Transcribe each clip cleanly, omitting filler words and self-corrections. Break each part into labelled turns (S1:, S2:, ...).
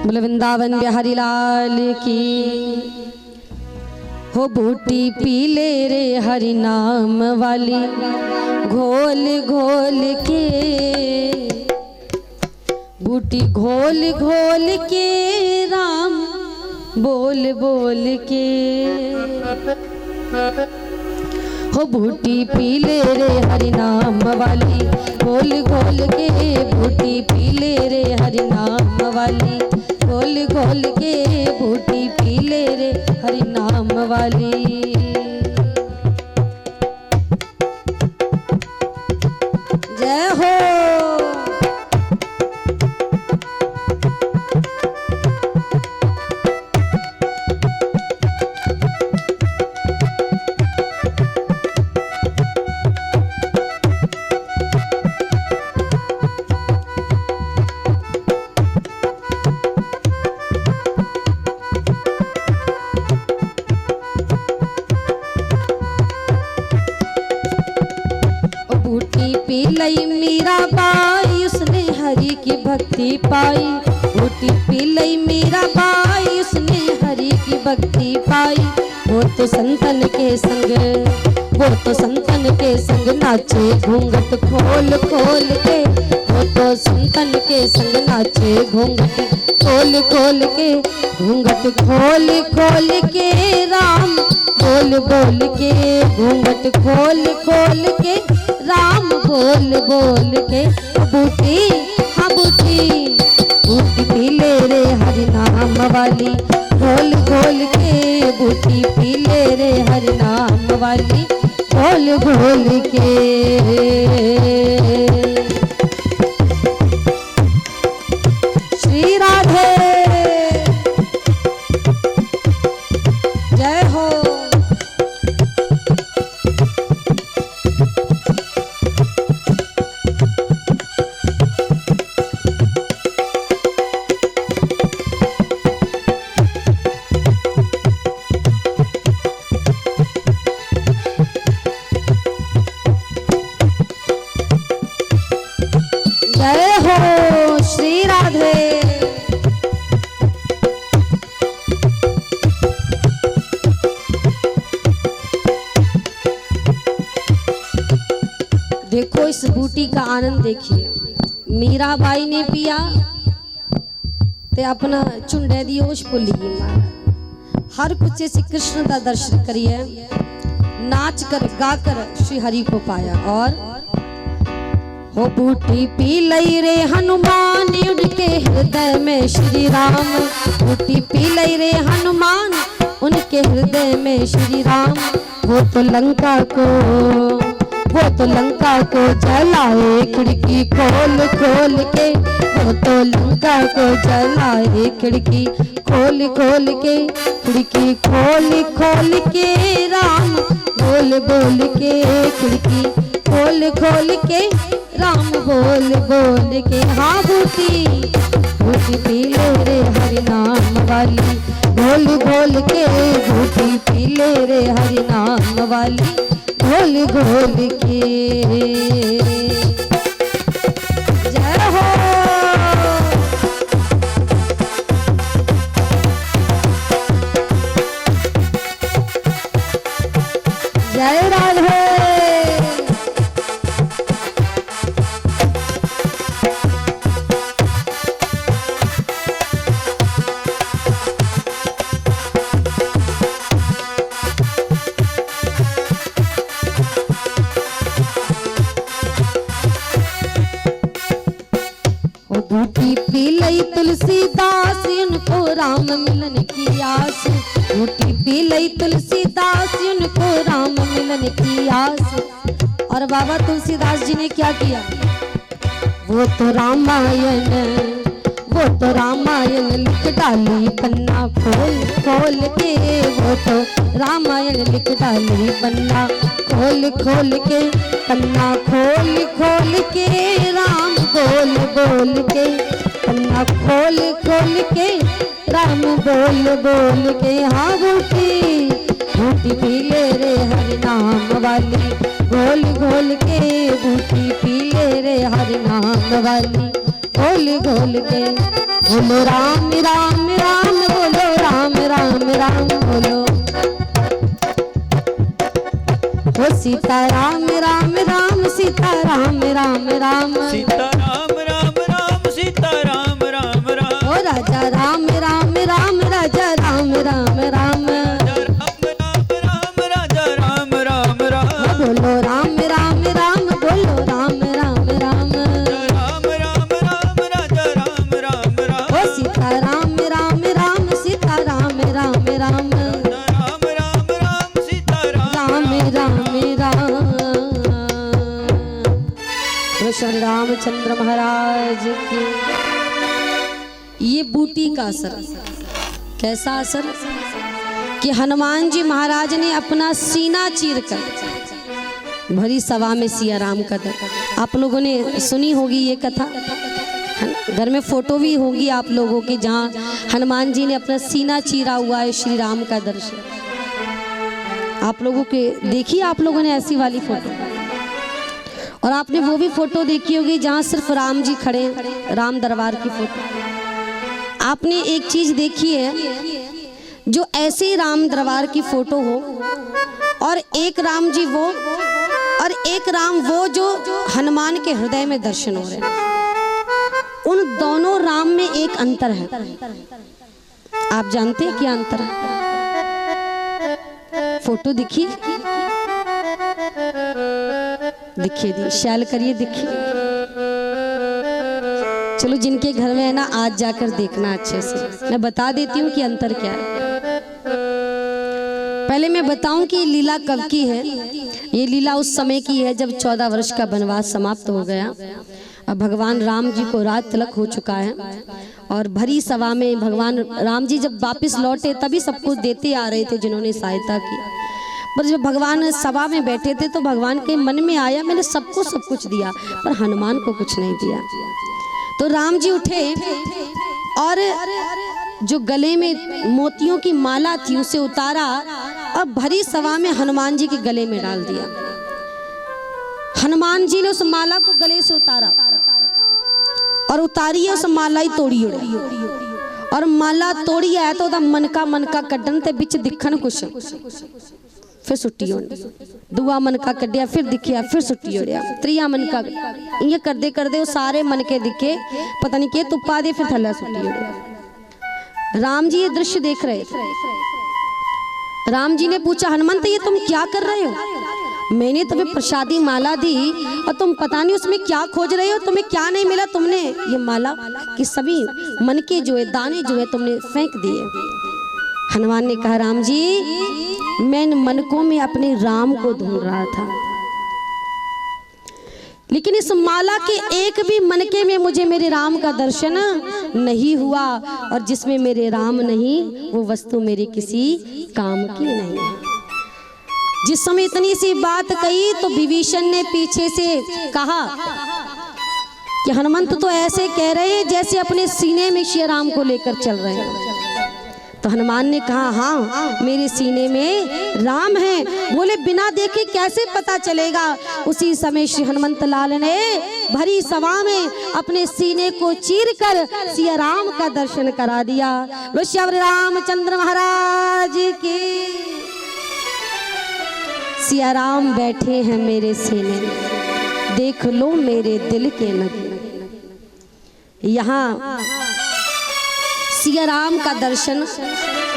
S1: बोले वृंदावन बिहारी लाल की। हो बूटी पी ले रे हरि नाम वाली घोल घोल के, बूटी घोल घोल के राम बोल बोल के। हो बूटी पी ले रे हरि नाम वाली घोल घोल के, बूटी पी ले रे हरि नाम वाली घोल घोल के, बूटी पी ले रे हरि नाम वाली। जय हो। पी लई मीरा बाई उसने हरि की भक्ति पाई, बूटी पी लई मीरा बाई उसने हरि की भक्ति पाई। वो तो संतन के संग, वो तो संतन के संग नाचे घूंघट खोल खोल के, वो तो संतन के संग नाचे घूंघट खोल खोल के, घूंघट खोल खोल के राम बोल बोल के, घूंघट खोल खोल के राम बोल बोल के। बूटी हाँ बूटी, बूटी पी ले रे हरि नाम वाली घोल घोल के, बूटी पी ले रे हरि नाम वाली घोल घोल के। श्री राधे जय हो। जय हो श्री राधे। देखो इस बूटी का आनंद देखिए। मीराबाई ने पिया ते अपना चुंडे दी होश भुल गई मां। हर कुछ श्री कृष्ण का दर्शन करिए, नाच कर गा कर श्री हरि को पाया। और हो बूटी पी लई रे हनुमान उनके हृदय में श्री राम, बूटी पी लई रे हनुमान उनके हृदय में श्री राम। वो तो लंका को, वो तो लंका को जलाए खिड़की खोल खोल के, वो तो लंका को जलाए खिड़की खोल खोल के, खिड़की खोल खोल के राम बोल बोल के, खिड़की खोल खोल के राम बोल बोल के। हाँ बूटी, बूटी पी ले रे हरि नाम वाली घोल घोल के, बूटी पी ले रे हरि नाम वाली घोल घोल के। जय हो। जय राधे। बूटी पी लई तुलसीदास उनको राम मिलन की आस, बूटी पी लई तुलसीदास उनको राम मिलन की आस। और बाबा तुलसीदास जी ने क्या किया? वो तो रामायण, वो तो रामायण लिख डाली पन्ना खोल खोल के, वो तो रामायण लिख डाली पन्ना खोल खोल के, पन्ना खोल खोल के राम बोल बोल के, पन्ना खोल खोल के राम बोल बोल के। हाँ बूटी, बूटी पी ले रे हरि नाम वाली घोल घोल के, बूटी पी ले रे हरि नाम वाली खोल खोल के बोलो राम राम राम, बोलो राम राम राम बोलो। ओ सीता राम राम राम, सीता राम राम राम,
S2: सीता राम राम राम, सीता राम राम राम।
S1: ओ राजा राम राम राम, राजा राम राम राम,
S2: राजा राम राम राम।
S1: बोलो राम राम राम, बोलो राम राम राम,
S2: राम राम राम, राजा राम राम राम।
S1: ओ सीता राम राम राम, सीता राम राम राम,
S2: राम राम राम, सीता
S1: राम राम राम। श्री रामचंद्र महाराज की। ये बूटी का असर, कैसा असर कि हनुमान जी महाराज ने अपना सीना चीर कर भरी सभा में सिया राम का दर। आप लोगों ने सुनी होगी ये कथा, घर में फोटो भी होगी आप लोगों की, जहाँ हनुमान जी ने अपना सीना चीरा हुआ है श्री राम का दर्शन। आप लोगों के देखी आप लोगों ने ऐसी वाली फोटो, और आपने वो भी फोटो देखी होगी जहाँ सिर्फ राम जी खड़े हैं, राम दरबार की फोटो। आपने एक चीज देखी है, जो ऐसे राम दरबार की फोटो हो और एक राम जी वो और एक राम वो जो हनुमान के हृदय में दर्शन हो रहे हैं, उन दोनों राम में एक अंतर है। आप जानते हैं क्या अंतर है? फोटो दिखी, दिखिए दी शैल करिए, दिखिए। चलो जिनके घर में है ना, आज जाकर देखना अच्छे से। मैं बता देती हूँ कि अंतर क्या है। पहले मैं बताऊं कि ये लीला कब की है। ये लीला उस समय की है जब 14 वर्ष का वनवास समाप्त हो गया। अब भगवान राम जी को राज तिलक हो चुका है, और भरी सभा में भगवान राम जी जब वापस लौटे तभी सब कुछ देते आ रहे थे जिन्होंने सहायता की। पर जब भगवान सभा में बैठे थे तो भगवान के मन में आया, मैंने सबको सब कुछ दिया पर हनुमान को कुछ नहीं दिया। तो राम जी उठे और जो गले में मोतियों की माला थी उसे उतारा और भरी सभा में हनुमान जी के गले में डाल दिया। हनुमान जी ने उस माला को गले से उतारा और उतारी है, उस माला ही तोड़ी उड़े, और माला तोड़ी है तो मनका कड्डन ते बिच दिखन कुछ, फिर सुट्टी उड़ दुआ मनका कड्डिया, फिर दिखिया, फिर सुट्टी उड़िया, त्रिया मनका ये करदे करदे वो सारे मनके दिखे, पता नहीं के तुप्पा दे, फिर थल्ला सुट्टी उड़िया। राम जी ये दृश्य देख रहे थे। राम जी ने पूछा, हनुमंत ये तुम क्या कर रहे हो? मैंने तुम्हें प्रसादी माला दी और तुम पता नहीं उसमें क्या खोज रहे हो, तुम्हें क्या नहीं मिला? तुमने ये माला कि सभी मनके जो है, दाने जो है तुमने फेंक दिए। हनुमान ने कहा, राम जी मैं इन मनकों में अपने राम को ढूंढ रहा था, लेकिन इस माला के एक भी मनके में मुझे मेरे राम का दर्शन नहीं हुआ, और जिसमें मेरे राम नहीं वो वस्तु मेरे किसी काम की नहीं है। जिस समय इतनी सी बात कही तो विभीषण ने पीछे से कहा कि हनुमंत तो ऐसे कह रहे हैं जैसे अपने सीने में श्री राम को लेकर चल रहे हैं। तो हनुमान ने कहा, हाँ मेरे सीने में राम है। बोले बिना देखे कैसे पता चलेगा? उसी समय श्री हनुमंत लाल ने भरी सभा में अपने सीने को चीर कर सिया राम का दर्शन करा दिया। श्री रामचंद्र महाराज की। सिया राम बैठे हैं मेरे सीने, देख लो मेरे दिल के नगीने। यहाँ सिया राम का दर्शन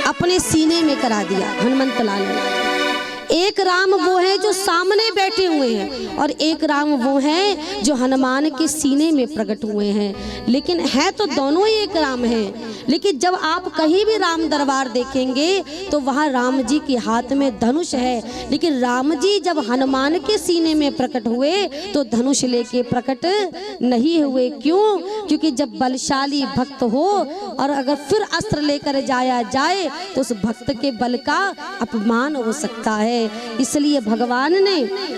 S1: अपने सीने में करा दिया हनुमंत लाल ने। एक राम वो है जो सामने बैठे हुए हैं, और एक राम वो है जो हनुमान के सीने में प्रकट हुए हैं। लेकिन है तो दोनों ही एक राम हैं। लेकिन जब आप कहीं भी राम दरबार देखेंगे तो वहाँ राम जी के हाथ में धनुष है, लेकिन राम जी जब हनुमान के सीने में प्रकट हुए तो धनुष लेके प्रकट नहीं हुए। क्यों? क्योंकि जब बलशाली भक्त हो और अगर फिर अस्त्र लेकर जाया जाए तो उस भक्त के बल का अपमान हो सकता है। इसलिए भगवान ने,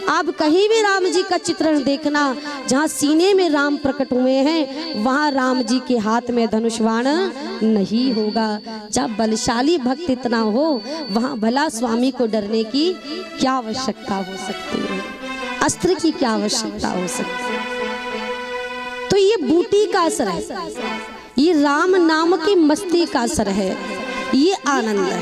S1: आप कहीं भी राम जी का चित्रण देखना, जहाँ सीने में राम प्रकट हुए हैं वहाँ राम जी के हाथ में धनुष बाण नहीं होगा। जब बलशाली भक्त इतना हो वहाँ भला स्वामी को डरने की क्या आवश्यकता हो सकती है? अस्त्र की क्या आवश्यकता हो सकती है? तो ये बूटी का असर है, ये राम नाम की मस्ती का असर है, ये आनंद है।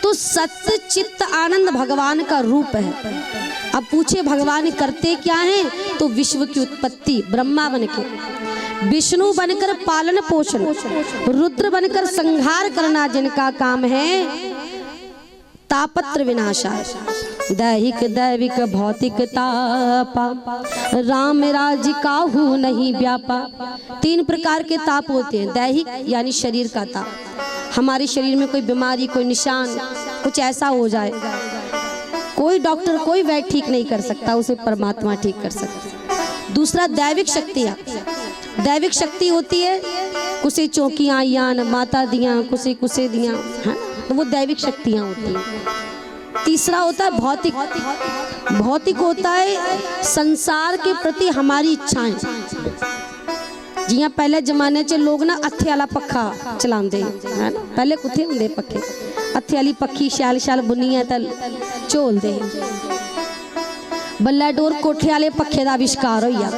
S1: तो सत्य चित्त आनंद भगवान का रूप है। अब पूछे भगवान करते क्या हैं? तो विश्व की उत्पत्ति ब्रह्मा बनके, विष्णु बनकर पालन पोषण, रुद्र बनकर संहार करना जिनका काम है, तापत्र विनाशाय, दैहिक दैविक भौतिक तापा, राम राज काहू नहीं व्यापा। 3 प्रकार के ताप होते हैं। दैहिक यानी शरीर का ताप, हमारे शरीर में कोई बीमारी, कोई निशान, कुछ ऐसा हो जाए, कोई डॉक्टर कोई वैद्य ठीक नहीं कर सकता, उसे परमात्मा ठीक कर सकता है। दूसरा दैविक शक्तियाँ, दैविक शक्ति होती है, कुसे चौकियाँ यान माता दियाँ, कुसे कुसे दियाँ, है तो वो दैविक शक्तियाँ होती हैं। तीसरा होता है भौतिक, भौतिक होता है संसार के प्रति हमारी इच्छाएं। जियां पहले जमाने च लोग ना अथे वाला पखा चलाते हैं, पहले कुत्थे होंदे पखे, अथे वाली पखी शैल शैल बुनिया तल झोलते हैं। बल्ला डोर कोठे वाले पखे का आविष्कार होया,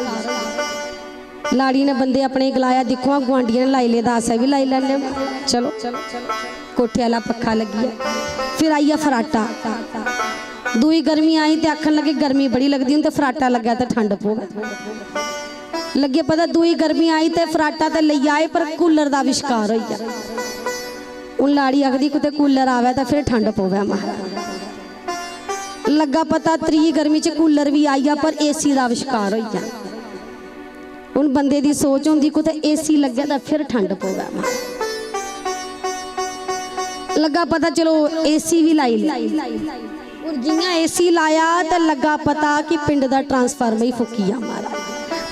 S1: लाड़ी ने बंदे अपने गलाया, दिखो गुआंढियां ने लाई ले, अस भी लाई लैने, चलो कोठे वाला पखा लगी। फिर आई फराटा, दूई गर्मी आई तो आखन लगे गर्मी बड़ी लगती हूँ, तो फराटा लगा तो ठंड पवे लगे पता। दूई गर्मी आई तो फराटा तो ले आए, पर कूलर का आविष्कार हो गया। उन लाड़ी आखदी कुते कूलर आवे तो फिर ठंड पवे। लगा पता त्री गर्मी च कूलर भी आई, पर एसी का आविष्कार हो गया। उन बंदे की सोच होंगी कुते एसी लगे तो फिर ठंड पवे। लगा पता चलो एसी भी लाई ली, और जियां एसी लाया तो लगा पता कि पिंड का ट्रांसफार्मर ही फुकी हमारा,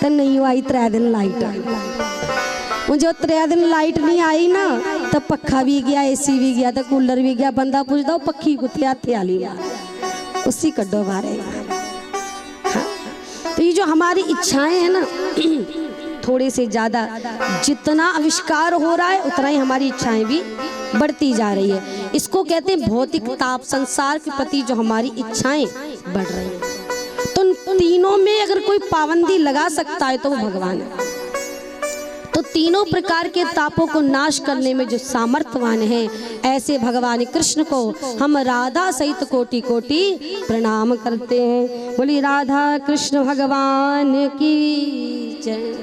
S1: तो नहीं आई 3 दिन लाइट आई। जो 3 दिन लाइट नहीं आई ना, तो पखा भी गया, एसी भी गया, तो कूलर भी गया। बंदा पूछता पखी कुत्ते हथे वाली, उसी कड्डो बारे। तो ये जो हमारी इच्छाएं हैं ना, थोड़े से ज़्यादा जितना आविष्कार हो रहा है उतना ही हमारी इच्छाएं भी बढ़ती जा रही है। इसको कहते हैं भौतिक ताप, संसार के प्रति जो हमारी इच्छाएं बढ़ रही हैं। तो तीनों में अगर कोई पाबंदी लगा सकता है तो वो भगवान है। तो तीनों प्रकार के तापों को नाश करने में जो सामर्थ्यवान है, ऐसे भगवान कृष्ण को हम राधा सहित कोटि कोटि प्रणाम करते हैं। बोली राधा कृष्ण भगवान की जय।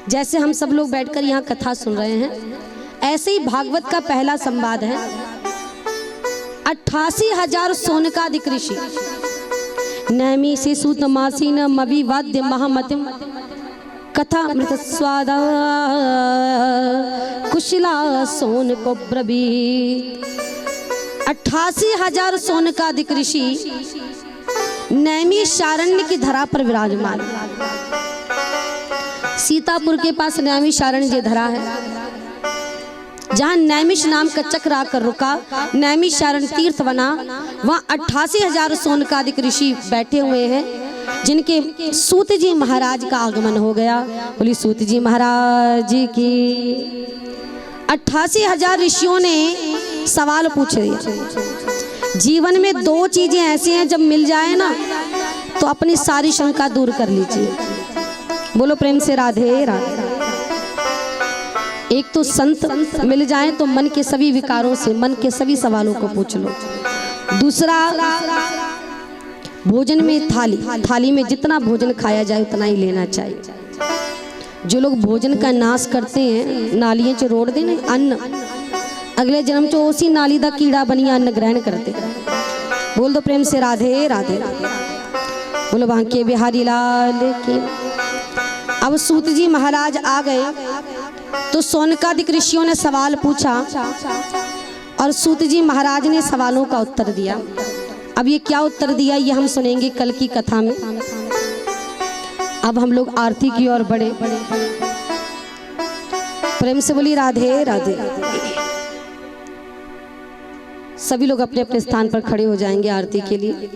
S1: जैसे हम सब लोग बैठकर यहाँ कथा सुन रहे हैं, ऐसे ही भागवत का पहला संवाद है। 88,000 सोनकादिक ऋषि, नैमी से सूतमासीन मविवाद्य महामतिम कथा मृत स्वादा कुशला सोन को ब्रवीत। 88,000 सोनकादिक ऋषि नैमी शारण्य की धरा पर विराजमान। सीतापुर के पास नैमी शारण्य जी धरा है, जहाँ नैमिष नाम का चक्र आकर रुका, नैमी शारण तीर्थ बना। वहाँ 88,000 सोनकादिक ऋषि बैठे हुए हैं, जिनके सूत जी महाराज का आगमन हो गया। बोली सूत जी महाराज की। 88,000 ऋषियों ने सवाल पूछ दिया। जीवन में 2 चीजें ऐसी हैं, जब मिल जाए ना तो अपनी सारी शंका दूर कर लीजिए। बोलो प्रेम से राधे राधे। एक तो संत मिल जाए तो मन के सभी विकारों से, मन के सभी सवालों को पूछ लो। दूसरा, भोजन में थाली में जितना भोजन खाया जाए उतना ही लेना चाहिए। जो लोग भोजन का नाश करते हैं, नालियां च रोड़ देने अन्न, अगले जन्म च उसी नाली का कीड़ा बनिया अन्न ग्रहण करते। बोल दो प्रेम से राधे राधे। बोलो बांके बिहारी लाल की। अब सूत जी महाराज आ गए तो सोनकादिक ऋषियों ने सवाल पूछा और सूत जी महाराज ने सवालों का उत्तर दिया। अब ये क्या उत्तर दिया ये हम सुनेंगे कल की कथा में। अब हम लोग आरती की ओर बढ़े। प्रेम से बोली राधे राधे। सभी लोग अपने अपने स्थान पर खड़े हो जाएंगे आरती के लिए।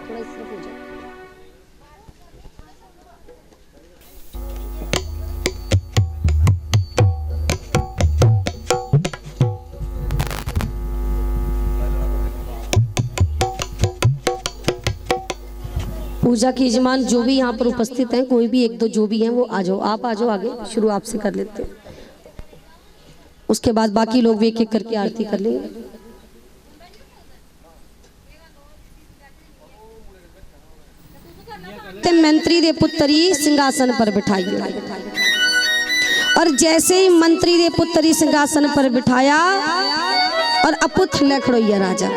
S1: थोड़ा इस तरफ हो जाए। पूजा के यजमान जो भी यहाँ पर उपस्थित हैं, कोई भी एक दो जो भी हैं वो आ जाओ, आप आ जाओ आगे, शुरू आपसे कर लेते हैं, उसके बाद बाकी लोग भी एक एक करके आरती कर लेंगे। ते मंत्री दे पुत्री सिंहासन पर बिठाई, और जैसे ही मंत्री दे पुत्री सिंहासन पर बिठाया और अपू थल्ले खड़ोइया राजा,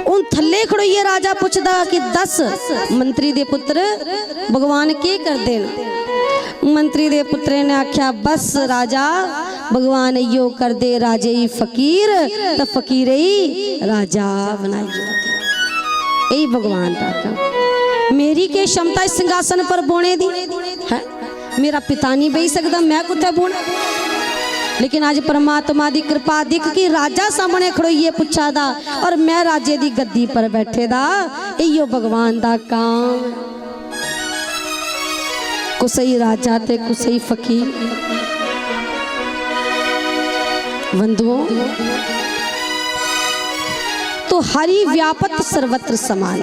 S1: उन थल्ले खड़ोइया राजा पूछदा कि 10 मंत्री दे पुत्र भगवान के कर देन। मंत्री दे पुत्रे ने आख्या बस राजा, भगवान यो कर दे राजे ही फकीर तो फकीर ही राजा बनाई। यही भगवान का मेरी के क्षमता इस सिंहासन पर बोने दी है, मेरा पिता नहीं बही सकता, मैं कुत्ते बोना। लेकिन आज परमात्मा दी कृपा दिख कि राजा सामने खड़ोइए पुछा दा और मैं राजे दी गद्दी पर बैठे दा, इयो भगवान दा काम। कुसई राजा ते कुसई फकीर बंधुओं, तो हरि व्यापत सर्वत्र समान,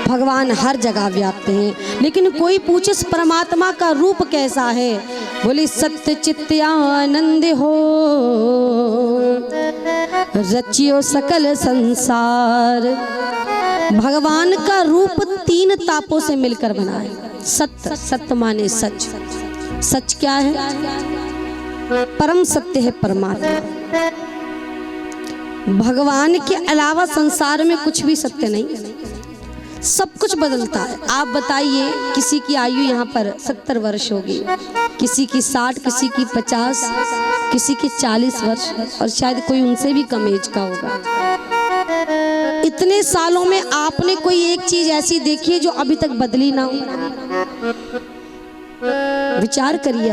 S1: भगवान हर जगह व्याप्त हैं। लेकिन कोई पूछे परमात्मा का रूप कैसा है, बोले सत्य चित्त आनंद हो, रचियो सकल संसार। भगवान का रूप 3 तापों से मिलकर बना है। सत्य, सत्य माने सच, सच क्या है? परम सत्य है परमात्मा। भगवान के अलावा संसार में कुछ भी सत्य नहीं, सब कुछ बदलता है। आप बताइए, किसी की आयु यहाँ पर 70 वर्ष होगी, किसी की 60, किसी की 50, किसी की 40 वर्ष, और शायद कोई उनसे भी कम एज का होगा। इतने सालों में आपने कोई एक चीज ऐसी देखी है जो अभी तक बदली ना हो? विचार करिए,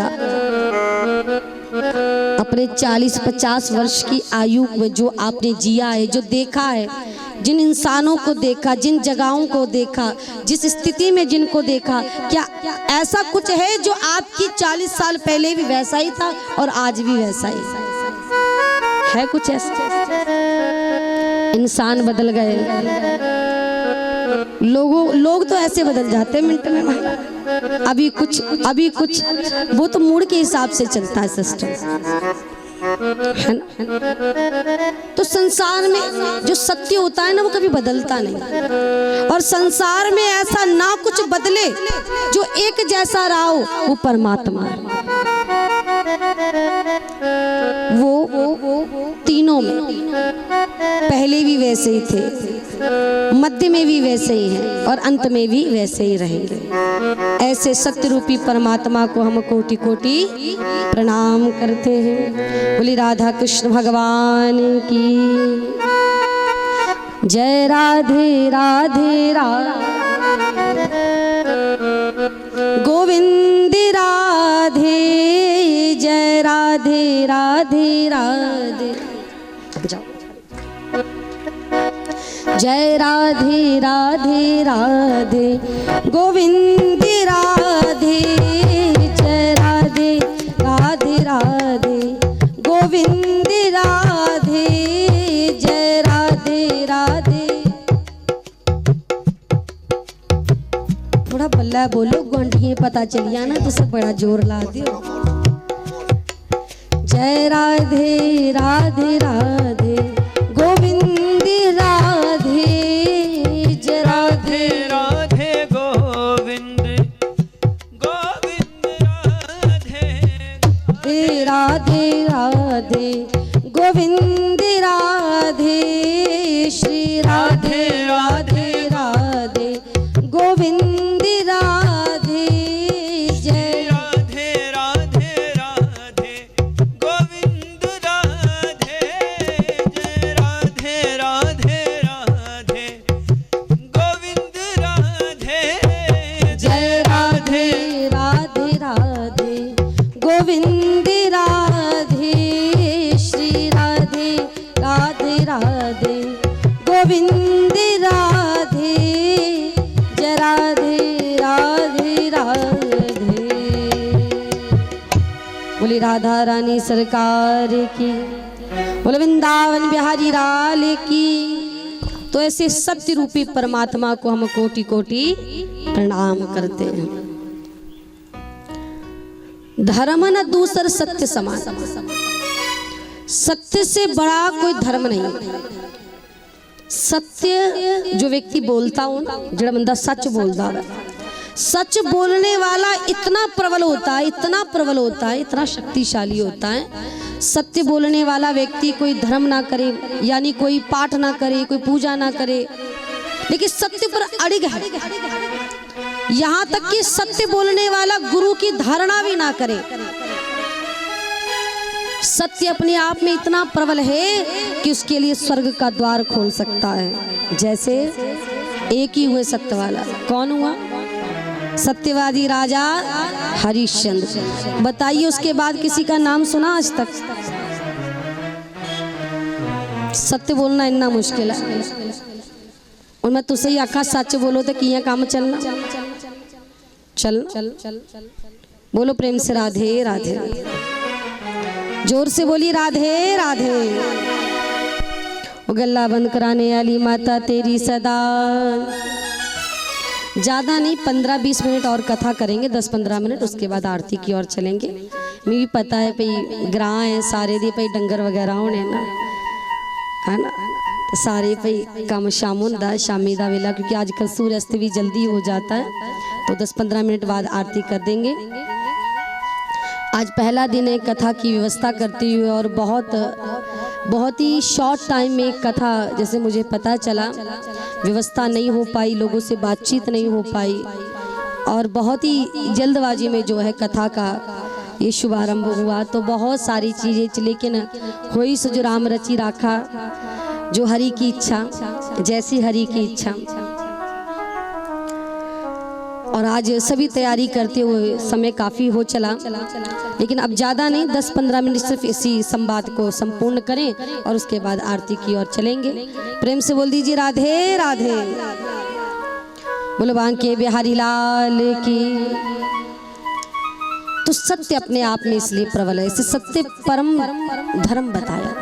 S1: अपने 40-50 वर्ष की आयु में जो आपने जिया है, जो देखा है, जिन इंसानों को देखा, जिन जगहों को देखा, जिस स्थिति में जिनको देखा, क्या ऐसा कुछ है जो आपकी 40 साल पहले भी वैसा ही था और आज भी वैसा ही है? कुछ ऐसा? इंसान बदल गए, लोग तो ऐसे बदल जाते हैं मिनट में भाई। अभी कुछ वो तो मूड के हिसाब से चलता है सिस्टम, है ना? तो संसार में जो सत्य होता है ना, वो कभी बदलता नहीं। और संसार में ऐसा ना कुछ बदले जो एक जैसा रहा हो, वो परमात्मा है। वो तीनों में पहले भी वैसे ही थे, मध्य में भी वैसे ही हैं और अंत में भी वैसे ही रहेंगे। ऐसे सत्य रूपी परमात्मा को हम कोटि कोटि प्रणाम करते हैं। बोली राधा कृष्ण भगवान की जय। राधे राधे राधे गोविंद राधे, जय राधे राधे राधे। जाओ। जय राधे राधे राधे गोविंद राधे, जय राधे राधे राधे गोविंद राधे, जय राधे राधे। थोड़ा बल्ला बोलो, घंटियां पता चलिया ना तो सब बड़ा जोर ला दियो। जय राधे राधे राधे गोविंद राधे, जय राधे
S2: राधे गोविंद गोविंद राधे
S1: राधे राधे गोविंद राधे, श्री राधे राधे राधे गोविंद राधे, जय
S2: राधे राधे राधे गोविंद राधे, जय राधे राधे राधे गोविंद राधे,
S1: जय राधे राधे राधे गोविंद राधे, श्री राधे राधे राधे गोविंद राधे, जय राधे राधे राधे। बोली राधा रानी सरकार की, बोले वृंदावन बिहारी लाल की। तो ऐसे सत्य रूपी परमात्मा को हम कोटि कोटि प्रणाम करते हैं। धर्म न दूसर सत्य समान, सत्य से बड़ा कोई धर्म नहीं। सत्य जो व्यक्ति बोलता हो ना, जो बंदा सच बोलता है, सच बोलने वाला इतना प्रबल होता है, इतना प्रबल होता है, इतना शक्तिशाली होता है। सत्य बोलने वाला व्यक्ति कोई धर्म ना करे, यानी कोई पाठ ना करे, कोई पूजा ना करे, लेकिन सत्य पर अड़िग है। यहाँ तक कि सत्य बोलने वाला गुरु की धारणा भी ना करे। सत्य अपने आप में इतना प्रबल है कि उसके लिए स्वर्ग का द्वार खोल सकता है। जैसे एक ही हुए सत्य वाला, कौन हुआ? सत्यवादी राजा हरिश्चंद्र। बताइए उसके बाद किसी का नाम सुना आज तक? सत्य बोलना इतना मुश्किल है। और मैं तुझसे ही आखा सच बोलो तो किया काम चलना चल। बोलो प्रेम से राधे राधे, जोर से बोली राधे राधे। गल्ला बंद कराने वाली माता तेरी सदा। ज़्यादा नहीं, 15-20 मिनट और कथा करेंगे, 10-15 मिनट, उसके बाद आरती की ओर चलेंगे। मैं भी पता है भाई ग्रां है सारे दी भाई डंगर वगैरह होने ना, है ना, तो सारे भाई काम शाम होंदा शामी दा वेला, क्योंकि आजकल सूर्यास्त भी जल्दी हो जाता है। तो 10-15 मिनट बाद आरती कर देंगे। आज पहला दिन है कथा की व्यवस्था करते हुए, और बहुत ही शॉर्ट टाइम में कथा, जैसे मुझे पता चला, व्यवस्था नहीं हो पाई, लोगों से बातचीत नहीं हो पाई, और बहुत ही जल्दबाजी में जो है कथा का ये शुभारंभ हुआ। तो बहुत सारी चीज़ें, लेकिन होई सो जो राम रची राखा, जो हरि की इच्छा, जैसी हरि की इच्छा। और आज सभी तैयारी करते हुए समय काफ़ी हो चला, लेकिन अब ज़्यादा नहीं, 10-15 मिनट सिर्फ इसी संवाद को संपूर्ण करें और उसके बाद आरती की ओर चलेंगे। प्रेम से बोल दीजिए राधे राधे। बोलो बांके बिहारी लाल की। तो सत्य अपने आप में इसलिए प्रबल है, इसे सत्य परम धर्म बताया,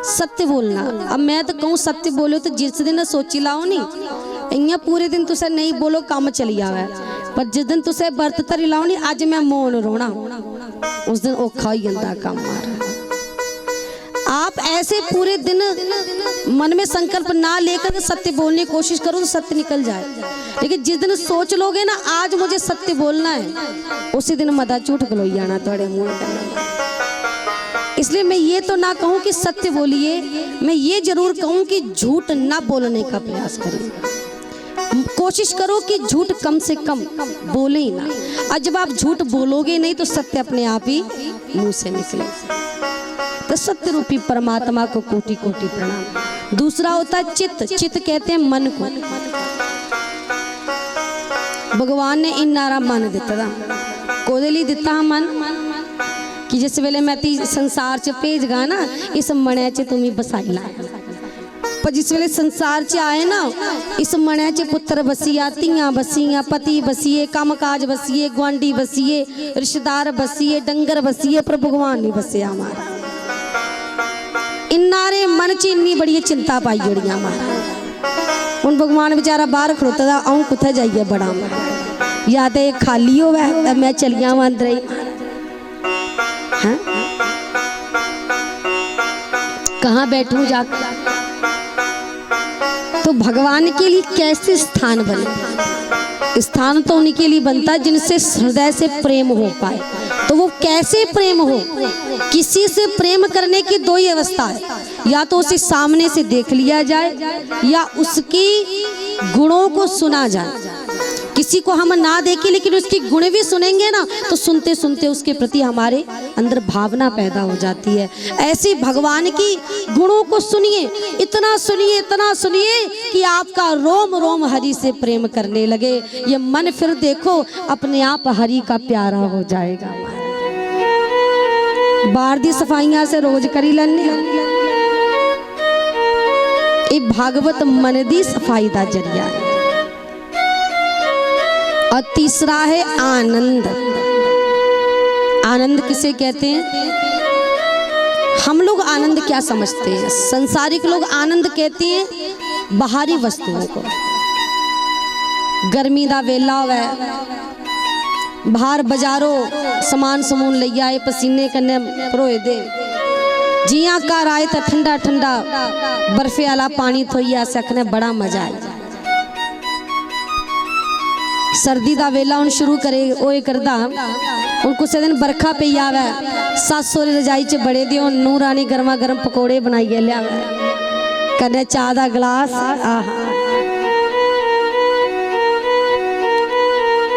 S1: सत्य बोलना। अब मैं तो कहूँ सत्य बोलो तो जिस दिन सोची लाओ नहीं, इं पूरे दिन तुसे नहीं बोलो काम चली आवे, पर जिस दिन तुसे बरत धरी लाओ नहीं, अज मैं मौन रोना, उस दिन औखा हो जाता काम। आप ऐसे पूरे दिन मन में संकल्प ना लेकर सत्य बोलने की कोशिश करो तो सत्य निकल जाए, लेकिन जिस दिन सोच लोगे ना आज मुझे सत्य बोलना है, उसी दिन मदा झूठ गलोई जाना थोड़े मुंह करना। इसलिए मैं ये तो ना कहूँ कि सत्य बोलिए, मैं ये जरूर कहूँ कि झूठ ना बोलने का प्रयास करें। कोशिश करो कि झूठ कम से कम बोले ही ना, और जब आप झूठ बोलोगे नहीं तो सत्य अपने आप ही मुंह से निकले। तो सत्य रूपी परमात्मा को कोटि कोटि प्रणाम। दूसरा होता है चित्त। चित्त कहते हैं मन को। भगवान ने इन्नारा मन दिता था, कोदे लिए दिता मन कि जिस वेले मैं ती संसार च भेज गा ना, इस मणिया च तुम्हें बसाई ला। पर जिस वेले संसार च आए ना, इस मणिया च पुत्र बसिया, तियां बसिया, पति बसिए, कामकाज बसिए, गुआंढी बसिए, रिश्तेदार बसिए, डंगर बसिए, पर भगवान नहीं बसिया हमारा। इन्नारे मन च इन्नी बड़ी चिंता पाई जड़िया हमारा। उन भगवान बेचारा बाहर खड़ोता था, आऊँ कुत्थे जाइए बड़ा या तो खाली हो वह मैं चलिया वहां अंदर ही। हाँ? कहाँ बैठूं जाकर? तो भगवान के लिए कैसे स्थान बने? स्थान तो उन्हीं के लिए बनता है जिनसे हृदय से प्रेम हो पाए। तो वो कैसे प्रेम हो? किसी से प्रेम करने की दो ही अवस्था है, या तो उसे सामने से देख लिया जाए या उसकी गुणों को सुना जाए। किसी को हम ना देखें लेकिन उसकी गुण भी सुनेंगे ना, तो सुनते सुनते उसके प्रति हमारे अंदर भावना पैदा हो जाती है। ऐसे भगवान की गुणों को सुनिए, इतना सुनिए कि आपका रोम रोम हरि से प्रेम करने लगे। ये मन फिर देखो अपने आप हरि का प्यारा हो जाएगा। बाहर दी सफाइयां से रोज करी लेने, ये भागवत मन दी सफाई का जरिया है। और तीसरा है आनंद। आनंद किसे कहते हैं? हम लोग आनंद क्या समझते हैं? संसारिक लोग आनंद कहते हैं बाहरी वस्तुओं को। गर्मी दा वेला होवे, बाहर बाजारों समान समून ले आए, पसीने कन्ने भरोए दे, जियां घर आए तो ठंडा ठंडा बर्फे वाला पानी थोइया सकने, बड़ा मजा आए। सर्दी दा वेला हुण शुरू करे ओए करदा, हुण कुछ दिन बरखा पई आवे, सस सोहरे रजाई च बड़े दियो, नूं रानी गर्मा गर्म पकौड़े बनाइए लियावे, कन्ने चाह दा गिलास। आहा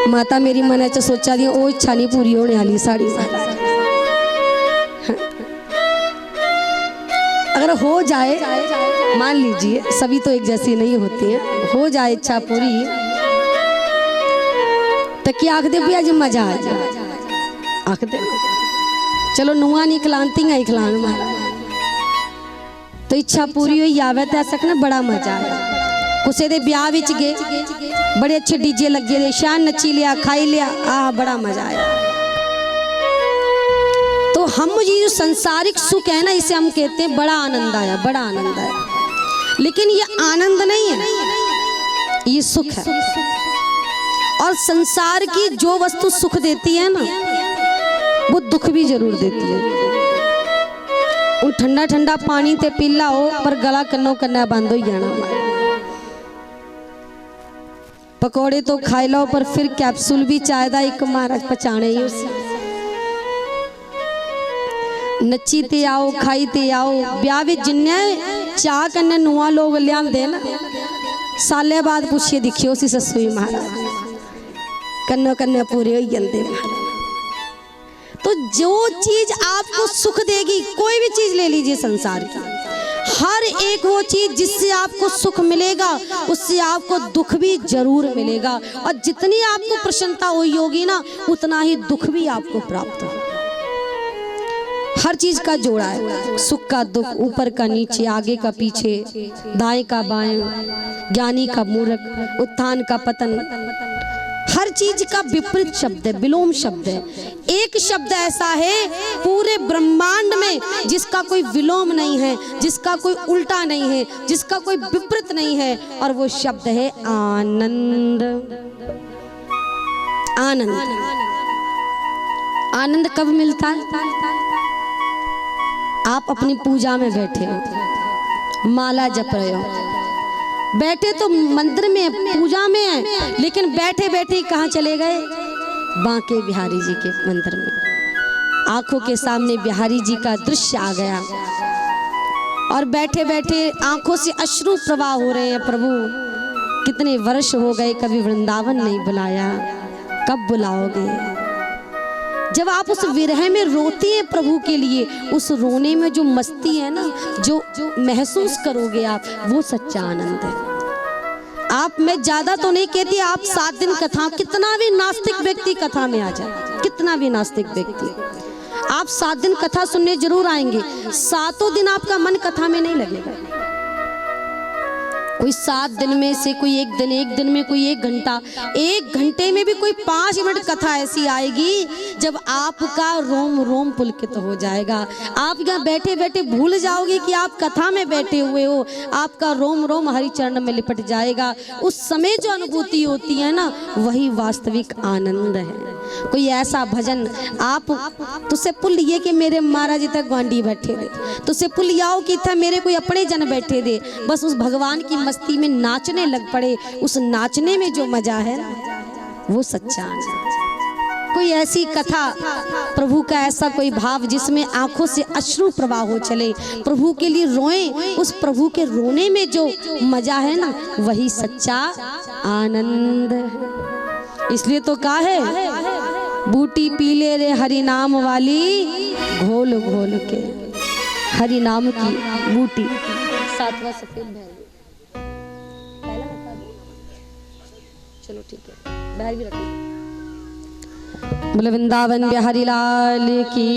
S1: माता मेरी मन च सोचा दी ओ इच्छा नहीं पूरी होने वाली साड़ी। अगर हो जाए, मान लीजिए सभी तो एक जैसी नहीं होती है, हो जाए इच्छा पूरी तो क्या आख दे भी आज मजा आ जाए, आख दे चलो नुआ नहीं खिलाती ही खिलान मारा, तो इच्छा पूरी हुई आवे तो सकना बड़ा मजा आया। कुसे दे ब्याह विच गए, बड़े अच्छे डीजे लगे दे, शान नची लिया, खाई लिया, आ बड़ा मजा आया। तो हम ये जो संसारिक सुख है ना, इसे हम कहते हैं बड़ा आनंद आया, बड़ा आनंद आया, लेकिन ये आनंद नहीं है, ये सुख है। और संसार की जो वस्तु सुख देती है ना, वो दुख भी जरूर देती है। वो ठंडा ठंडा पानी ते पीला हो पर गला कन्नो कन्ना बंद हो जाना, पकौड़े तो खाई लो पर फिर कैप्सूल भी चाय दा एक मारा पचाने ही उस। नच्ची ते आओ, खाई ते आओ, ब्याह विच जिन्ने चाह कन्ने नुआ लोग लियांदे ना, साले बाद पूछिए दिखियो उसी ससुई महाराज कन्नो कन्ने पूरे हो जाते। तो जो चीज आपको सुख देगी, कोई भी चीज ले लीजिए संसार की, हर एक वो चीज जिससे आपको सुख मिलेगा उससे आपको दुख भी जरूर मिलेगा, और जितनी आपको प्रसन्नता हुई होगी ना, उतना ही दुख भी आपको प्राप्त हो। हर चीज का जोड़ा है, सुख का दुख, ऊपर का नीचे, आगे का पीछे, दाएं का बाएं, ज्ञानी का मूर्ख, उत्थान का पतन, हर चीज का विपरीत शब्द है, विलोम शब्द है। एक शब्द ऐसा है पूरे ब्रह्मांड में जिसका कोई विलोम नहीं है, जिसका कोई उल्टा नहीं है, जिसका कोई विपरीत नहीं है, और वो शब्द है आनंद। आनंद, आनंद कब मिलता है? आप अपनी पूजा में बैठे हो, माला जप रहे हो, बैठे तो मंदिर में पूजा में है, लेकिन बैठे बैठे कहाँ चले गए? बांके बिहारी जी के मंदिर में। आंखों के सामने बिहारी जी का दृश्य आ गया और बैठे बैठे आंखों से अश्रु प्रवाह हो रहे हैं। प्रभु कितने वर्ष हो गए, कभी वृंदावन नहीं बुलाया, कब बुलाओगे? जब आप उस विरह में रोती हैं प्रभु के लिए, उस रोने में जो मस्ती है ना, जो महसूस करोगे आप, वो सच्चा आनंद है। आप, मैं ज्यादा तो नहीं कहती, आप 7 दिन कथा, कितना भी नास्तिक व्यक्ति कथा में आ जाए, कितना भी नास्तिक व्यक्ति, आप 7 दिन कथा सुनने जरूर आएंगे, 7 दिन आपका मन कथा में नहीं लगेगा। कोई 7 दिन में से कोई एक दिन में कोई 1 घंटा, 1 घंटे में भी कोई 5 मिनट कथा ऐसी आएगी जब आपका रोम रोम पुलकित हो जाएगा। आप यहाँ बैठे बैठे भूल जाओगे कि आप कथा में बैठे हुए हो, आपका रोम रोम हरि चरण में लिपट जाएगा। उस समय जो अनुभूति होती है ना, वही वास्तविक आनंद है। कोई ऐसा भजन आप तुझसे पुल लिए कि मेरे महाराज जी तक ग्वांडी बैठे दे, तुझसे पुल आओ कि था मेरे कोई अपने जन बैठे दे, बस उस भगवान की मस्ती में नाचने लग पड़े। उस नाचने में जो मजा है वो सच्चा आनंद। कोई ऐसी कथा, प्रभु का ऐसा कोई भाव जिसमें आंखों से अश्रु प्रवाह हो चले, प्रभु के लिए रोएं, उस प्रभु के रोने में जो मजा है ना, वही सच्चा आनंद है। इसलिए तो कहा है, बूटी पीले रे हरि नाम वाली, घोल घोल के। हरि नाम की बूटी, 7वां सफेद भैर, चलो ठीक है, भैर भी रखिए। बोले वृंदावन बिहारी लाल की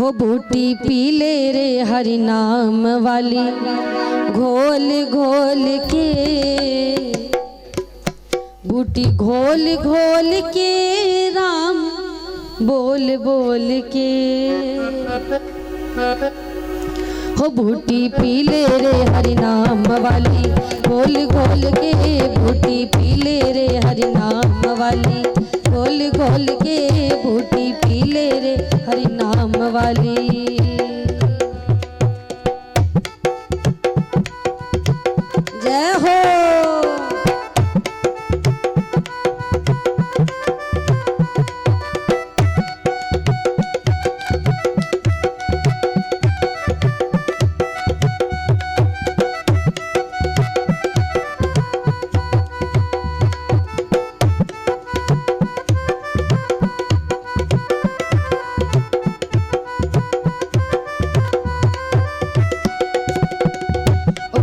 S1: हो। बूटी पीले रे हरि नाम वाली, घोल घोल के, बूटी घोल घोल के, राम बोल बोल के। हो बूटी पी ले रे हरि नाम वाली, घोल घोल के बूटी पी ले रे हरि नाम वाली, घोल घोल के बूटी पी ले रे हरि नाम वाली। जय हो।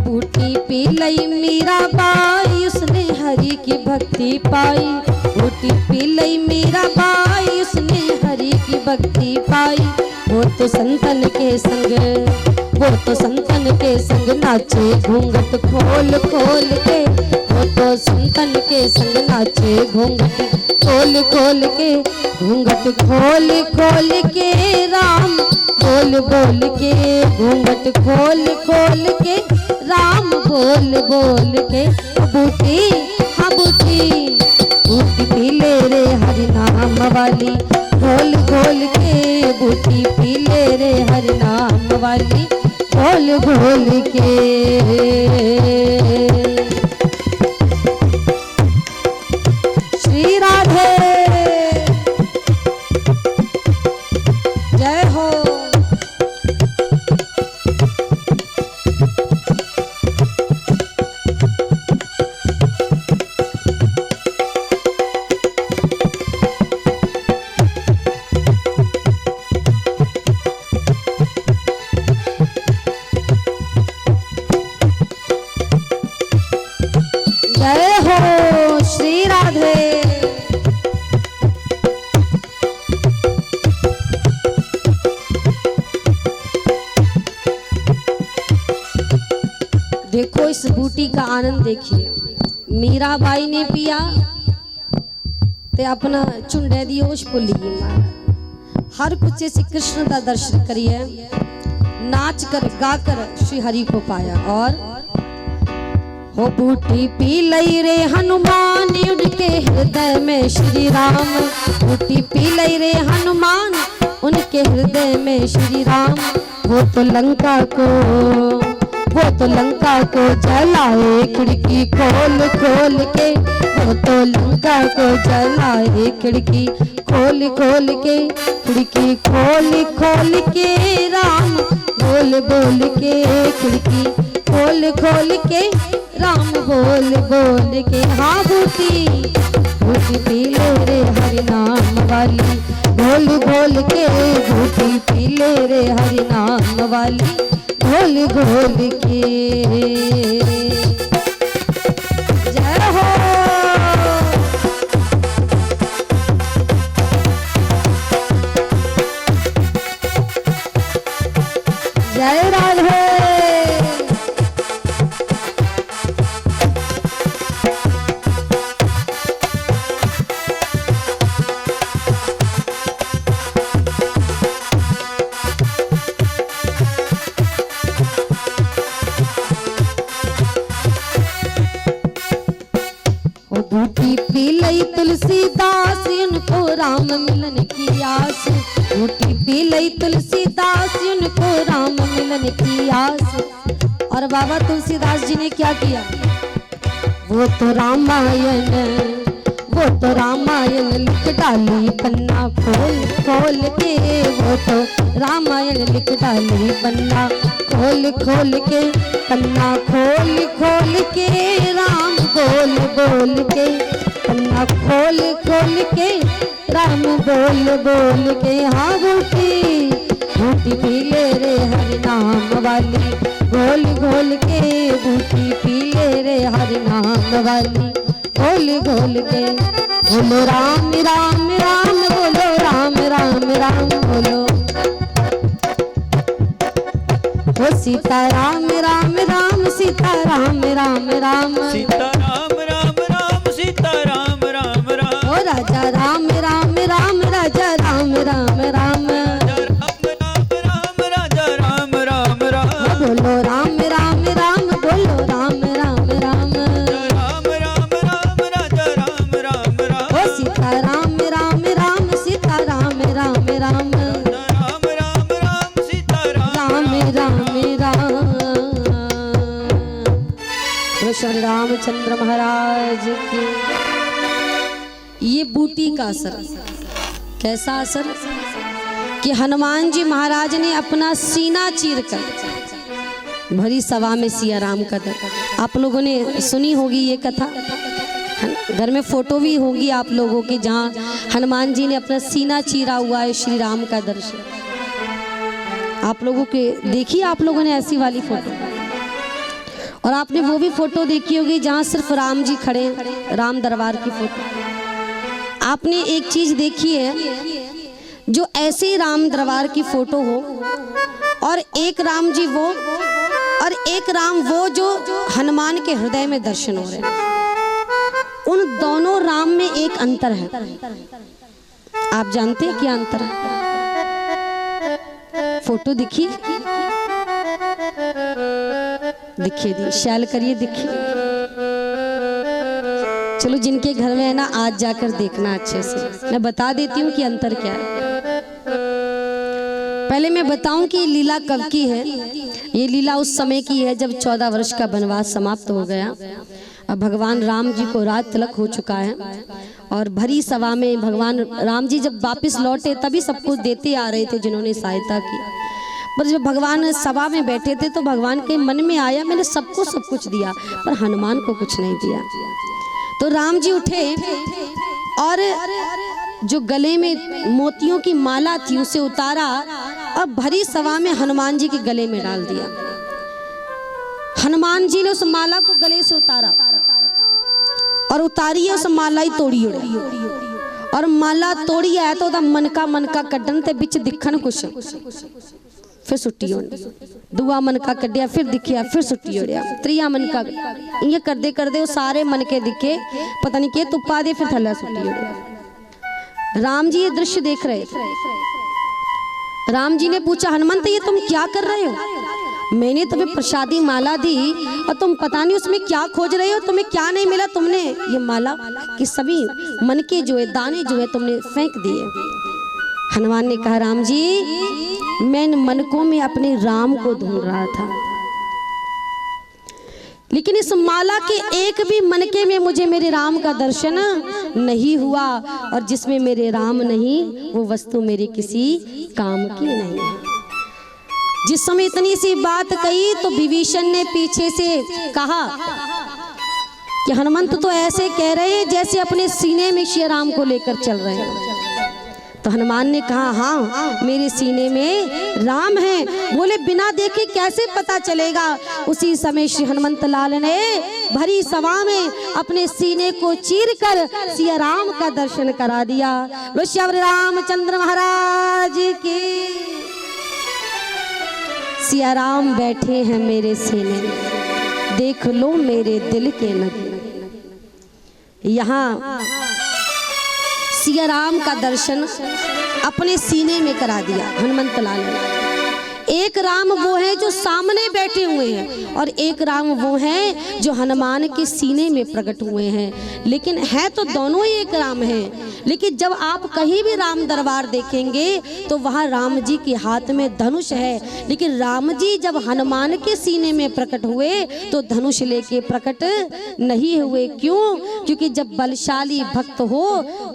S1: बूटी पी लई मीरा बाई, उसने हरि की भक्ति पाई। बूटी पी लई मीरा बाई, उसने हरि की भक्ति पाई। वो तो संतन के संग, वो तो संतन के संग नाचे घूंघट खोल खोल के, वो तो संतन के संग नाचे घूंघट खोल खोल के, घूंघट खोल खोल के राम बोल बोल के, घूंघट खोल खोल के राम बोल बोल के। बूटी हाँ बूटी, बूटी पी ले रे हरि नाम वाली, घोल घोल के बूटी पी ले रे हरि नाम वाली, घोल घोल के। श्री राधे जय हो। जय हो श्री राधे। देखो इस बूटी का आनंद देखिए। मीराबाई ने पिया ते अपना झुंडे दी होश भुल गई महाराज। हर कुछ श्री कृष्ण का दर्शन करिए, नाच कर गा कर श्री हरि को पाया। और हो बूटी पी लई रे हनुमान, उनके हृदय में श्री राम। बूटी पी लई रे हनुमान, उनके हृदय में श्री राम। वो तो लंका को, वो तो लंका को जलाए खिड़की खोल खोल के, वो तो लंका को जलाए खिड़की खोल खोल के, खिड़की खोल खोल के राम बोल बोल के, खिड़की खोल खोल के राम बोल बोल के। हाँ बूटी, बूटी पी ले रे हरि नाम वाली, घोल घोल के बूटी पी ले रे हरि नाम वाली, घोल घोल के। जय हो। जय राधे। बूटी पी लई तुलसीदास, उनको राम मिलन की आस। बूटी पी लई तुलसीदास, उनको राम मिलन की आस। और बाबा तुलसीदास जी ने क्या किया? वो तो रामायण, वो तो रामायण लिख डाली पन्ना खोल खोल के, वो तो रामायण लिख डाली पन्ना खोल खोल के, पन्ना खोल खोल के राम बोल बोल के, पन्ना खोल खोल के राम बोल बोल के। हाँ बूटी, बूटी पी ले रे हरि नाम वाली, घोल घोल के बूटी पी ले रे हरि नाम वाली, घोल घोल के। बोलो राम राम राम, बोलो राम राम राम, बोलो हो सीता राम राम राम, सीता राम राम राम,
S2: सीता राम राम राम, सीता राम राम राम।
S1: ओ राजा राम राम राम, राजा राम राम राम,
S2: राजा राम राम राम, राजा राम राम राम।
S1: रामचंद्र महाराज की। ये बूटी का असर, कैसा असर कि हनुमान जी महाराज ने अपना सीना चीरकर भरी सभा में सिया राम का दर्शन। आप लोगों ने सुनी होगी ये कथा, घर में फोटो भी होगी आप लोगों की, जहाँ हनुमान जी ने अपना सीना चीरा हुआ है श्री राम का दर्शन। आप लोगों के देखी आप लोगों ने ऐसी वाली फोटो, और आपने वो भी फोटो देखी होगी जहाँ सिर्फ राम जी खड़े हैं, राम दरबार की फोटो। आपने एक चीज देखी है, जो ऐसे राम दरबार की फोटो हो और एक राम जी वो और एक राम वो जो हनुमान के हृदय में दर्शन हो रहे हैं, उन दोनों राम में एक अंतर है। आप जानते हैं क्या अंतर है? फोटो दिखी, दिखिए दी शैल करिए, दिखिए। चलो जिनके घर में है ना, आज जाकर देखना अच्छे से। मैं बता देती हूँ कि अंतर क्या है। पहले मैं बताऊं कि लीला कब की है। ये लीला उस समय की है जब 14 वर्ष का वनवास समाप्त हो गया। अब भगवान राम जी को राज तिलक हो चुका है, और भरी सभा में भगवान राम जी जब वापस लौटे तभी सबको देते आ रहे थे जिन्होंने सहायता की। पर जब भगवान सभा में बैठे थे तो भगवान के मन में आया, मैंने सबको सब कुछ दिया पर हनुमान को कुछ नहीं दिया। तो राम जी उठे और जो गले में मोतियों की माला थी उसे उतारा और भरी सभा में हनुमान जी के गले में डाल दिया। हनुमान जी ने उस माला को गले से उतारा और उतारी उस माला ही तोड़ी उड़ी, और माला तोड़ी है तो मन का कड्डन ते बिच दिखन कुछ, फिर सुट्टी होनी, दुआ मन का कड्डिया फिर दिखिया फिर सुट्टी उड़िया, त्रिया मन का, ये करदे करदे वो सारे मन के दिखे, पता नहीं के तुप्पा दे फिर थल्ला सुट्टी उड़िया। राम जी ये दृश्य देख रहे थे। राम जी ने पूछा, हनुमंत ये तुम क्या कर रहे हो? मैंने तुम्हें प्रसादी माला दी और तुम पता नहीं उसमें क्या खोज रहे हो, तुम्हें क्या नहीं मिला? तुमने ये माला कि सभी मन के जो है दाने जो है तुमने फेंक दिए। हनुमान ने कहा, राम जी मैं इन मनकों में अपने राम को ढूंढ रहा था, लेकिन इस माला के एक भी मनके में मुझे मेरे राम का दर्शन नहीं हुआ, और जिसमें मेरे राम नहीं वो वस्तु मेरे किसी काम की नहीं है। जिस समय इतनी सी बात कही तो विभीषण ने पीछे से कहा कि हनुमंत तो ऐसे कह रहे हैं जैसे अपने सीने में श्री राम को लेकर चल रहे हैं। तो हनुमान ने कहा, हाँ मेरे सीने में राम है। बोले बिना देखे कैसे पता चलेगा? उसी समय श्री हनुमंत लाल ने भरी सभा में अपने सीने को चीरकर सिया राम का दर्शन करा दिया। बोलो श्री रामचंद्र महाराज की। सिया राम बैठे हैं मेरे सीने, देख लो मेरे दिल के नगीने। यहाँ सिया राम का दर्शन अपने सीने में करा दिया हनुमंत लाल ने। एक राम वो है जो सामने बैठे हुए हैं, और एक राम वो है जो हनुमान के सीने में प्रकट हुए हैं। लेकिन है तो दोनों ही एक राम हैं। लेकिन जब आप कहीं भी राम दरबार देखेंगे तो वहाँ राम जी के हाथ में धनुष है, लेकिन राम जी जब हनुमान के सीने में प्रकट हुए तो धनुष लेके प्रकट नहीं हुए। क्यों? क्योंकि जब बलशाली भक्त हो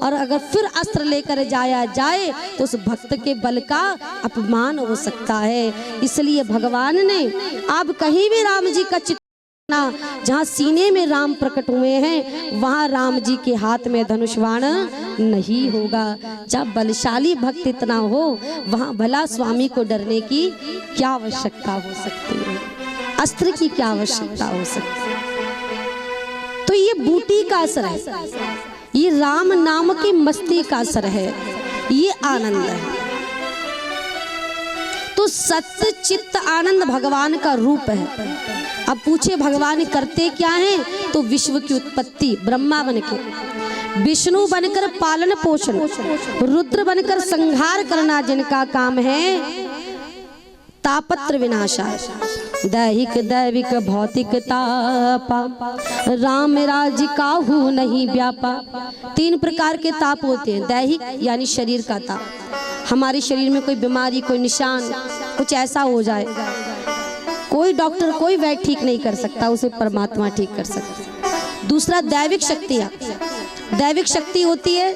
S1: और अगर फिर अस्त्र लेकर जाया जाए तो उस भक्त के बल का अपमान हो सकता है। इसलिए भगवान ने आप कहीं भी राम जी का चित्र जहाँ सीने में राम प्रकट हुए हैं वहाँ राम जी के हाथ में धनुषबाण नहीं होगा। जब बलशाली भक्त इतना हो वहाँ भला स्वामी को डरने की क्या आवश्यकता हो सकती है? अस्त्र की क्या आवश्यकता हो सकती है? तो ये बूटी का असर है, ये राम नाम की मस्ती का असर है, ये आनंद है। तो सत्य चित्त आनंद भगवान का रूप है। अब पूछे भगवान करते क्या हैं? तो विश्व की उत्पत्ति ब्रह्मा बनके, विष्णु बनकर पालन पोषण, रुद्र बनकर संहार करना जिनका काम है, तापत्र विनाशा, दैहिक दैविक भौतिक तापा, राम राज काहू नहीं व्यापा। 3 प्रकार के ताप होते हैं। दैहिक यानी शरीर का ताप, हमारे शरीर में कोई बीमारी, कोई निशान, कुछ ऐसा हो जाए, कोई डॉक्टर कोई वैद्य ठीक नहीं कर सकता, उसे परमात्मा ठीक कर सकता है। दूसरा दैविक शक्तियाँ, दैविक शक्ति होती है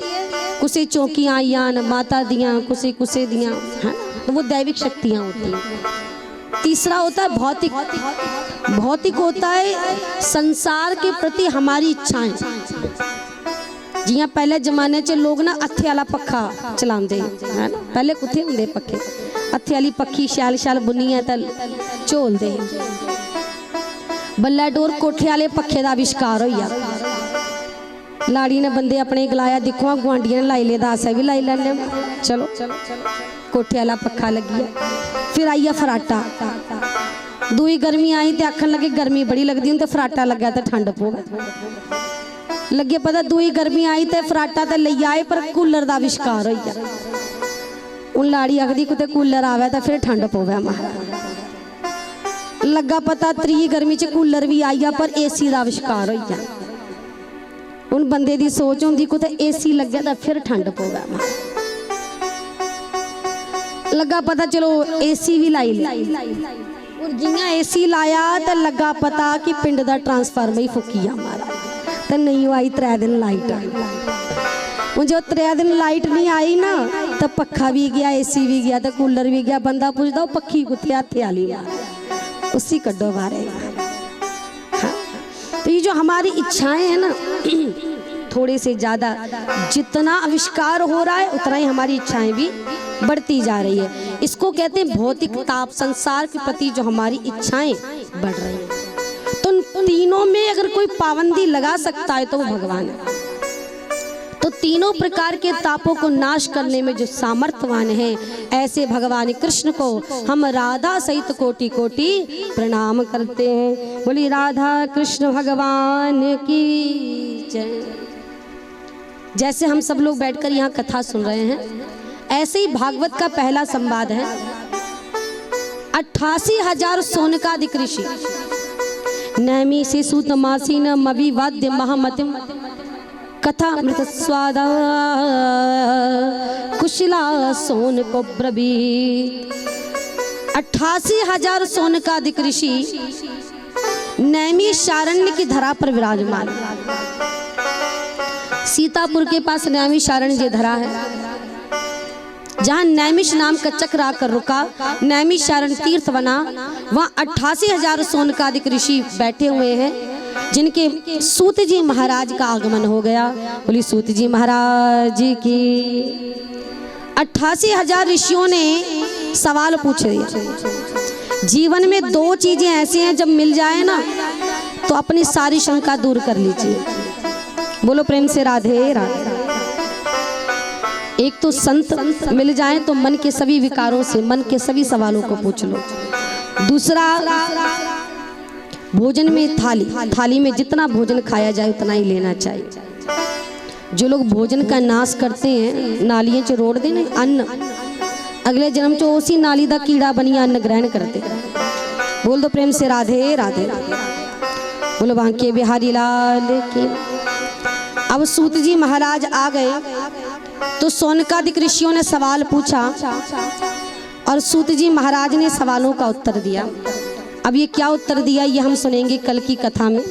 S1: कुसे चौकियाँ यान माता दियाँ कुसे कुसे दियाँ, है तो वो दैविक शक्तियाँ होती हैं। तीसरा होता है भौतिक, भौतिक होता है संसार के प्रति हमारी इच्छाएं। जियां पहले जमाने च लोग ना हत्थे वाला पक्खा चलाते है ना, पहले कुत्थे होंदे पक्खे, हत्थे वाली पक्खी शैल शैल बुनिया तो झोलते। बल्ला डोर कोठे वाले पक्खे का आविष्कार होया। लाड़ी ने बंदे अपने गलाया दिखो गुआंढियां ने लाई ले अस भी लाई लैने, चलो कोठे वाला पक्खा लगी। फिर आई फराटा, दुई गर्मी आई तो आखन लगे गर्मी बड़ी लगती हूँ तो फराटा लगा तो ठंड पवे लगे पता। दुई गर्मी आई तो फराटा तो ले आए पर कूलर का आविष्कार हो गया। हूँ लाड़ी आखदी कुते कूलर आवे तो फिर ठंड पवे महाराज। लगा पता त्री गर्मी च कूलर भी आई पर एसी का आविष्कार हो गया। हूँ बंदे की सोच होंगी कुते एसी लगे तो फिर ठंड पवे। लगा पता चलो एसी भी लाई ले, और जियां एसी लाया तो लगा पता कि पिंड का ट्रांसफार्मर ही फुकी मारा तो नहीं आई 3 दिन लाइट आई। हूँ जो 3 दिन लाइट नहीं आई ना तो पक्खा भी गया, एसी भी गया, तो कूलर भी गया। बंदा पूछता पक्खी कुत्ते हथे आली उसी कड्डो बारे। हाँ। तो ये जो हमारी इच्छाएं हैं ना थोड़े से ज़्यादा जितना आविष्कार हो रहा है उतना ही हमारी इच्छाएं भी बढ़ती जा रही है। इसको कहते हैं भौतिक ताप, संसार के प्रति जो हमारी इच्छाएं बढ़ रही हैं। तो तीनों में अगर कोई पाबंदी लगा सकता है तो वो भगवान है। तो तीनों प्रकार के तापों को नाश करने में जो सामर्थ्यवान है ऐसे भगवान कृष्ण को हम राधा सहित कोटि कोटि प्रणाम करते हैं। बोली राधा कृष्ण भगवान की जय। जैसे हम सब लोग बैठकर यहाँ कथा सुन रहे हैं ऐसे ही भागवत का पहला संवाद है। 88,000 सोनकादिक ऋषि नैमी से सूतमासीन मविवाद्य महामतिम कथा मृत स्वादा कुशला सोन को ब्रवीत। 88,000 सोनकादिक ऋषि नैमी शारण्य की धरा पर विराजमान। सीतापुर के पास नैमी शारण्य धरा है जहाँ नैमिष नाम का चक्र आकर रुका, नैमी शारण तीर्थ बना। वहाँ 88,000 सोनकादिक ऋषि बैठे हुए हैं जिनके सूत जी महाराज का आगमन हो गया। बोली सूत जी महाराज की। 88,000 ऋषियों ने सवाल पूछ दिया। जीवन में 2 चीजें ऐसी हैं जब मिल जाए ना तो अपनी सारी शंका दूर कर लीजिए। बोलो प्रेम से राधे राधे। एक तो संत मिल जाए तो मन के सभी विकारों से, मन के सभी सवालों को पूछ लो। दूसरा भोजन में थाली में जितना भोजन खाया जाए उतना ही लेना चाहिए। जो लोग भोजन का नाश करते हैं नालियां च रोड़ देने अन्न, अगले जन्म च उसी नाली का कीड़ा बनिया अन्न ग्रहण करते। बोल दो प्रेम से राधे राधे। बोलो बांके बिहारी लाल की। अब सूत जी महाराज आ गए तो सोनकादिक ऋषियों ने सवाल पूछा और सूत जी महाराज ने सवालों का उत्तर दिया। अब ये क्या उत्तर दिया ये हम सुनेंगे कल की कथा में।